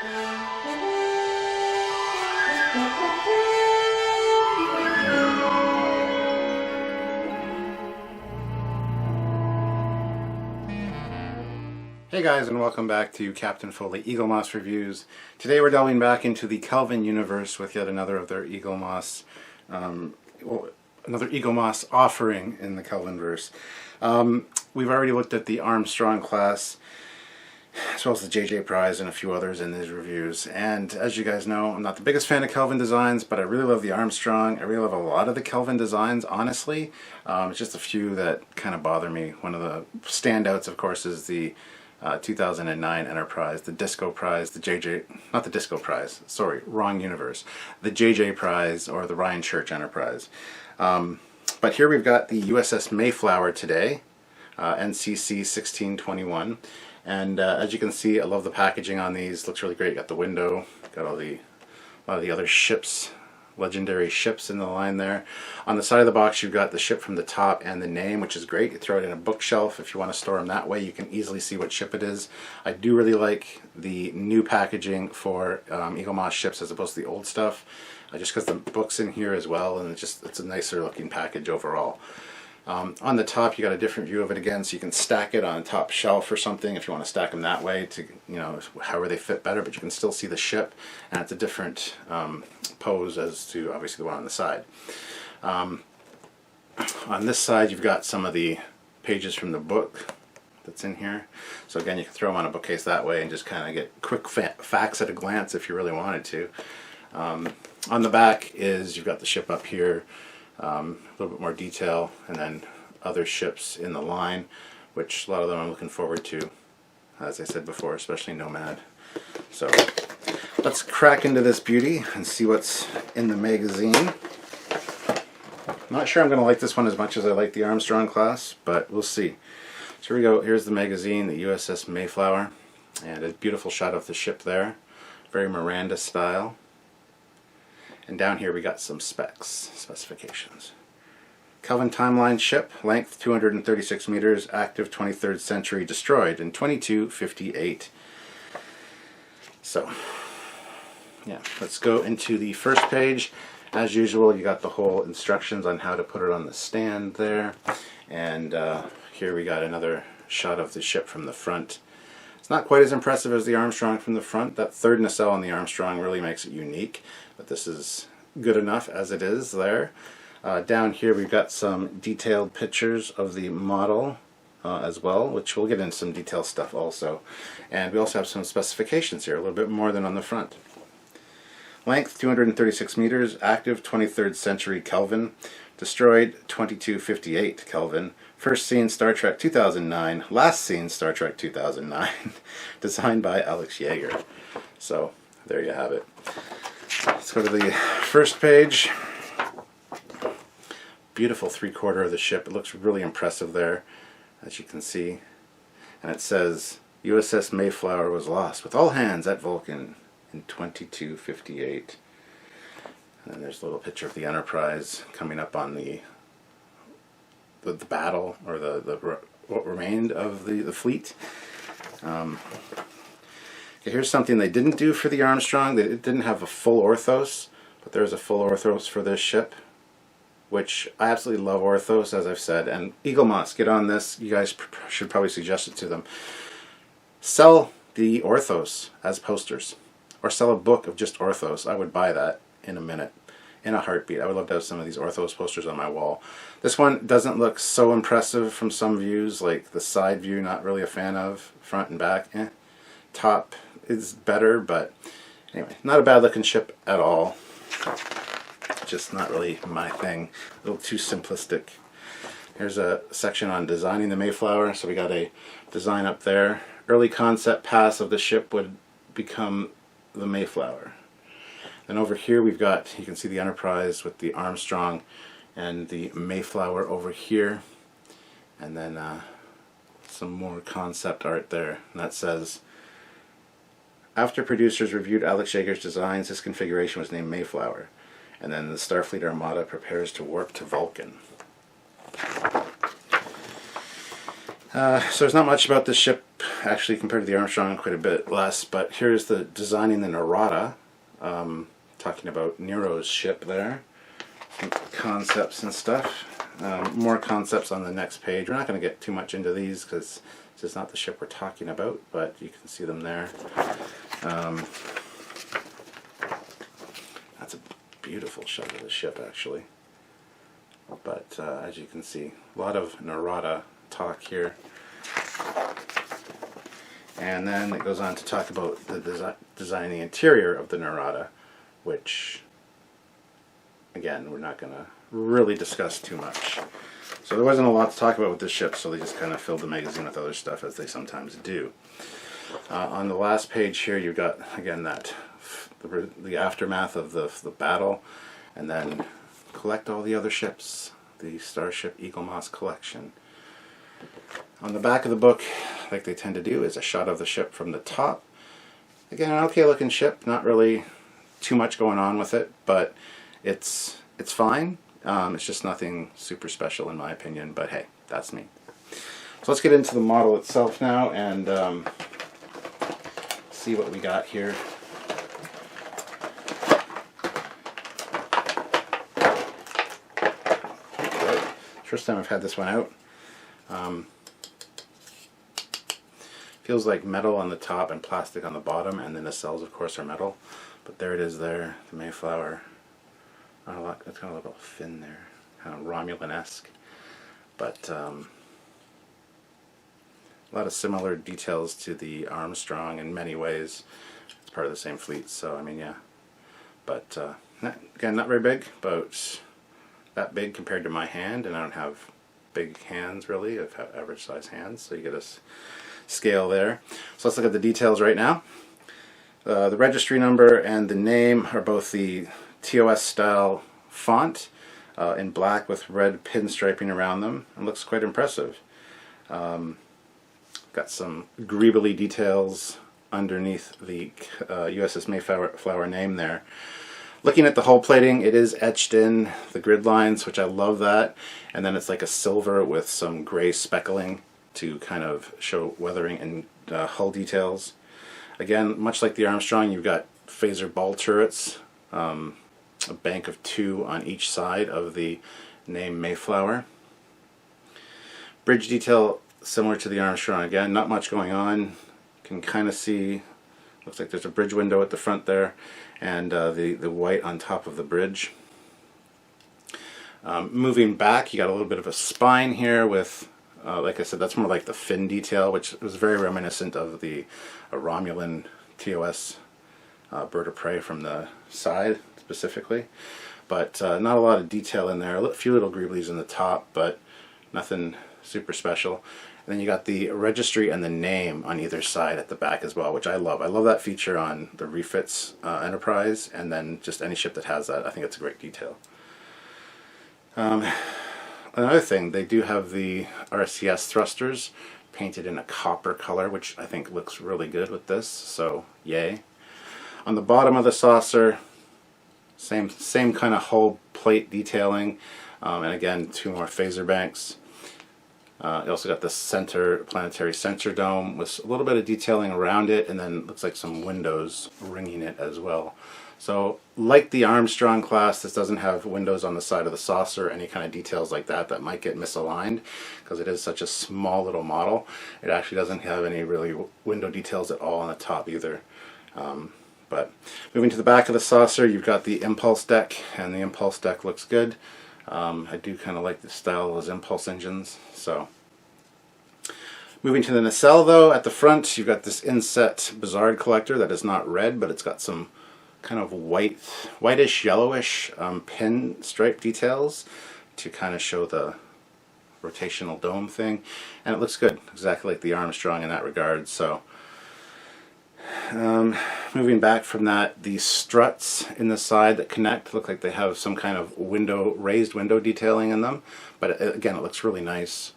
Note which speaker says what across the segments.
Speaker 1: Hey guys, and welcome back to Captain Foley Eaglemoss Reviews. Today we're delving back into the Kelvin universe with yet another of their Eaglemoss, another Eaglemoss offering in the Kelvinverse. We've already looked at the Armstrong class, as well as the JJ Prize and a few others in these reviews. And as you guys know, I'm not the biggest fan of Kelvin designs, but I really love the Armstrong. I really love a lot of the Kelvin designs, honestly. It's just a few that kind of bother me. One of the standouts, of course, is the 2009 Enterprise, the Disco Prize, the JJ, not the Disco Prize, sorry, wrong universe, the JJ Prize or the Ryan Church Enterprise. But here we've got the USS Mayflower today, NCC 1621, and as you can see, I love the packaging on these. Looks really great. Got the window, got a lot of the other ships, legendary ships in the line there. On the side of the box you've got the ship from the top and the name, which is great. You throw it in a bookshelf if you want to store them that way. You can easily see what ship it is. I do really like the new packaging for Eaglemoss ships as opposed to the old stuff, just because the book's in here as well, and it's a nicer looking package overall. On the top you got a different view of it again, so you can stack it on top shelf or something if you want to stack them that way to, you know, however they fit better, but you can still see the ship, and it's a different pose as to obviously the one on the side. On this side you've got some of the pages from the book that's in here, so again you can throw them on a bookcase that way and just kind of get quick facts at a glance if you really wanted to. On the back is you've got the ship up here, a little bit more detail, and then other ships in the line, which a lot of them I'm looking forward to, as I said before, especially Nomad. So let's crack into this beauty and see what's in the magazine. I'm not sure I'm going to like this one as much as I like the Armstrong class, but we'll see. So here we go. Here's the magazine, the USS Mayflower, and a beautiful shot of the ship there, very Miranda style. And down here we got some specifications. Kelvin timeline ship, length 236 meters, active 23rd century, destroyed in 2258. So, yeah, let's go into the first page. As usual, you got the whole instructions on how to put it on the stand there. And here we got another shot of the ship from the front. It's not quite as impressive as the Armstrong from the front. That third nacelle on the Armstrong really makes it unique, but this is good enough as it is there. Down here we've got some detailed pictures of the model as well, which we'll get into some detailed stuff also. And we also have some specifications here, a little bit more than on the front. Length 236 meters, active 23rd century Kelvin, destroyed 2258 Kelvin. First seen Star Trek 2009, last seen Star Trek 2009, designed by Alex Yeager. So there you have it. Let's go to the first page. Beautiful three-quarter of the ship. It looks really impressive there, as you can see. And it says, USS Mayflower was lost with all hands at Vulcan in 2258. And then there's a little picture of the Enterprise coming up on the battle, or what remained of the fleet. Okay, here's something they didn't do for the Armstrong. It didn't have a full orthos, but there's a full orthos for this ship, which I absolutely love orthos, as I've said. And Eaglemoss, get on this. You guys should probably suggest it to them. Sell the orthos as posters, or sell a book of just orthos. I would buy that in a minute, in a heartbeat. I would love to have some of these orthos posters on my wall. This one doesn't look so impressive from some views, like the side view, not really a fan of. Front and back, Top is better, but anyway, not a bad looking ship at all. Just not really my thing. A little too simplistic. Here's a section on designing the Mayflower. So we got a design up there. Early concept pass of the ship would become the Mayflower. Then over here we've got, you can see the Enterprise with the Armstrong and the Mayflower over here. And then some more concept art there. And that says, after producers reviewed Alex Yeager's designs, this configuration was named Mayflower. And then the Starfleet Armada prepares to warp to Vulcan. So there's not much about this ship, actually, compared to the Armstrong, quite a bit less, but here's the designing the Narada, talking about Nero's ship there, some concepts and stuff. More concepts on the next page. We're not going to get too much into these because this is not the ship we're talking about, but you can see them there. That's a beautiful shot of the ship, actually. But as you can see, a lot of Narada talk here. And then it goes on to talk about the designing the interior of the Narada, which, again, we're not going to really discuss too much. So there wasn't a lot to talk about with this ship, so they just kind of filled the magazine with other stuff, as they sometimes do. On the last page here, you've got, again, the aftermath of the battle, and then collect all the other ships, the Starship Eaglemoss collection. On the back of the book, like they tend to do, is a shot of the ship from the top. Again, an okay looking ship, not really too much going on with it, but it's fine. It's just nothing super special in my opinion, but hey, that's me. So let's get into the model itself now and see what we got here. First time I've had this one out. Feels like metal on the top and plastic on the bottom, and then the cells, of course, are metal. But there it is there, the Mayflower. It's kind of a little fin there, kind of Romulan-esque. But a lot of similar details to the Armstrong in many ways. It's part of the same fleet, so I mean, yeah. But again, not very big, about that big compared to my hand, and I don't have big hands really. I have average size hands, so you get a scale there. So let's look at the details right now. The registry number and the name are both the TOS style font in black with red pinstriping around them. It looks quite impressive. Got some greebly details underneath the USS Mayflower name there. Looking at the hull plating, it is etched in the grid lines, which I love that. And then it's like a silver with some gray speckling to kind of show weathering and hull details. Again, much like the Armstrong, you've got phaser ball turrets, a bank of 2 on each side of the name Mayflower. Bridge detail similar to the Armstrong. Again, not much going on. Can kind of see, looks like there's a bridge window at the front there, and the white on top of the bridge. Moving back, you got a little bit of a spine here with, like I said, that's more like the fin detail, which was very reminiscent of the Romulan TOS bird of prey from the side specifically. But not a lot of detail in there. A few little greeblies in the top, but nothing super special. And then you got the registry and the name on either side at the back as well, which I love. I love that feature on the refits Enterprise, and then just any ship that has that. I think it's a great detail. Another thing, they do have the RCS thrusters painted in a copper color, which I think looks really good with this, so yay. On the bottom of the saucer, same kind of hull plate detailing, and again, 2 more phaser banks. You also got the planetary sensor dome with a little bit of detailing around it, and then looks like some windows ringing it as well. So, like the Armstrong class, this doesn't have windows on the side of the saucer, any kind of details like that might get misaligned, because it is such a small little model. It actually doesn't have any really window details at all on the top either. But moving to the back of the saucer, you've got the impulse deck, and the impulse deck looks good. I do kind of like the style of those impulse engines. So, moving to the nacelle though, at the front you've got this inset Bizarre collector that is not red, but it's got some kind of whitish, yellowish pin stripe details to kind of show the rotational dome thing, and it looks good, exactly like the Armstrong in that regard. So, moving back from that, the struts in the side that connect look like they have some kind of raised window detailing in them, but again, it looks really nice.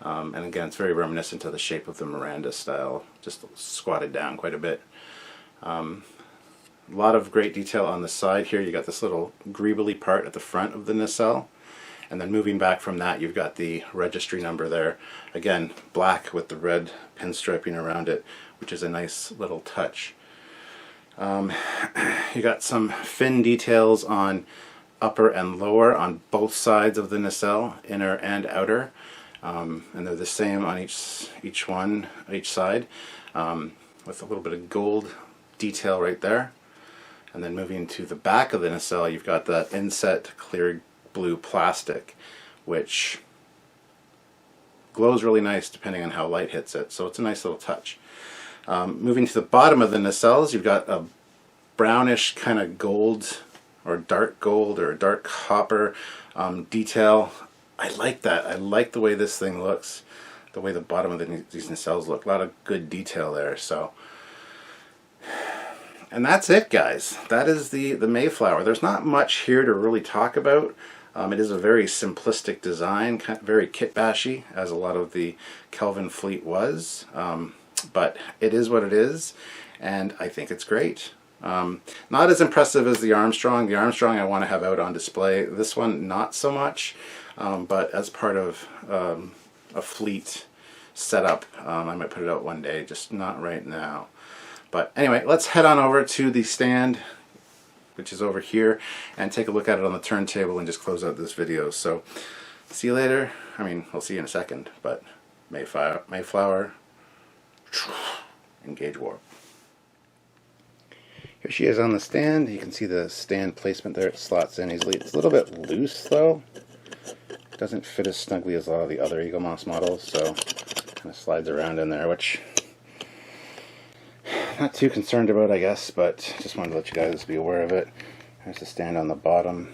Speaker 1: And again, it's very reminiscent of the shape of the Miranda style, just squatted down quite a bit. A lot of great detail on the side here. You got this little greebly part at the front of the nacelle, And then moving back from that, you've got the registry number there. Again, black with the red pinstriping around it, which is a nice little touch. You got some fin details on upper and lower on both sides of the nacelle, inner and outer, and they're the same on each side, with a little bit of gold detail right there. And then moving to the back of the nacelle, you've got that inset clear blue plastic, which glows really nice depending on how light hits it, so it's a nice little touch. Moving to the bottom of the nacelles, you've got a brownish kind of gold or dark gold or dark copper detail. I like that. I like the way this thing looks, the way the bottom of these nacelles look. A lot of good detail there. So, and that's it, guys. That is the Mayflower. There's not much here to really talk about. It is a very simplistic design, very kit-bashy, as a lot of the Kelvin fleet was. But it is what it is, and I think it's great. Not as impressive as the Armstrong. The Armstrong I want to have out on display. This one, not so much, but as part of a fleet setup, I might put it out one day, just not right now. But anyway, let's head on over to the stand, which is over here, and take a look at it on the turntable and just close out this video. So, see you later. I mean, I'll see you in a second, but Mayflower. Engage warp. Here she is on the stand. You can see the stand placement there. It slots in easily. It's a little bit loose though. It doesn't fit as snugly as a lot of the other Eaglemoss models, so it kind of slides around in there, which I'm not too concerned about, I guess, but just wanted to let you guys be aware of it. There's the stand on the bottom.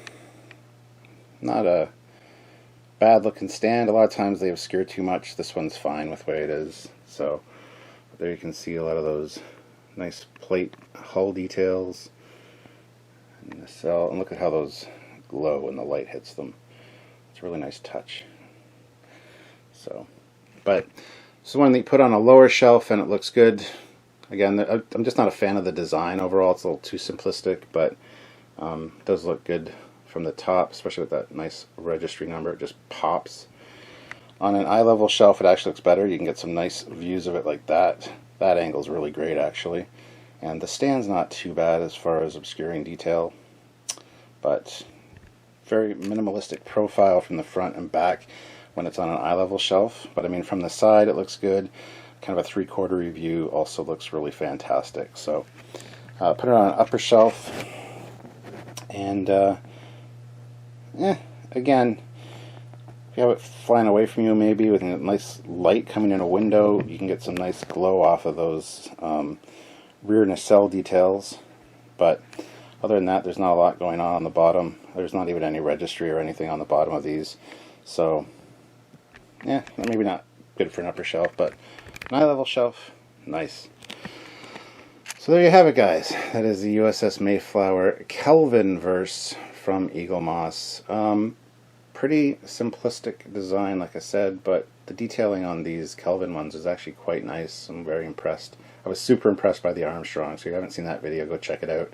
Speaker 1: Not a bad looking stand. A lot of times they obscure too much. This one's fine with the way it is. So there you can see a lot of those nice plate hull details and the cell, and look at how those glow when the light hits them. It's a really nice touch. So, but this is one that you put on a lower shelf and it looks good. Again, I'm just not a fan of the design overall. It's a little too simplistic, but it does look good from the top, especially with that nice registry number. It just pops. On an eye level shelf it actually looks better. You can get some nice views of it like that. That angle is really great actually. And the stand's not too bad as far as obscuring detail, but very minimalistic profile from the front and back when it's on an eye level shelf. But I mean, from the side it looks good. Kind of a 3/4 view also looks really fantastic. So put it on an upper shelf, and again, if you have it flying away from you, maybe with a nice light coming in a window, you can get some nice glow off of those rear nacelle details. But other than that, there's not a lot going on the bottom. There's not even any registry or anything on the bottom of these. So, yeah, maybe not good for an upper shelf, but an eye level shelf, nice. So there you have it, guys. That is the USS Mayflower Kelvin verse from Eaglemoss. Pretty simplistic design, like I said, but the detailing on these Kelvin ones is actually quite nice. I'm very impressed. I was super impressed by the Armstrong, so if you haven't seen that video, go check it out.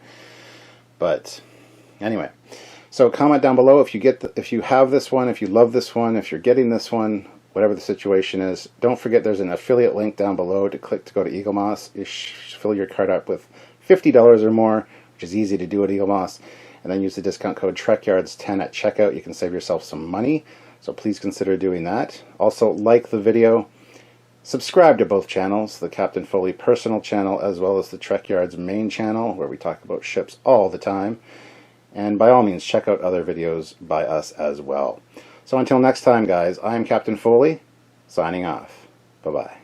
Speaker 1: But anyway, so comment down below if you have this one, if you love this one, if you're getting this one, whatever the situation is. Don't forget there's an affiliate link down below to click to go to Eaglemoss. You fill your card up with $50 or more, which is easy to do at Eaglemoss. And then use the discount code Trekyards10 at checkout. You can save yourself some money, so please consider doing that. Also, like the video, subscribe to both channels, the Captain Foley personal channel as well as the Trekyards main channel, where we talk about ships all the time. And by all means, check out other videos by us as well. So until next time, guys, I am Captain Foley, signing off. Bye-bye.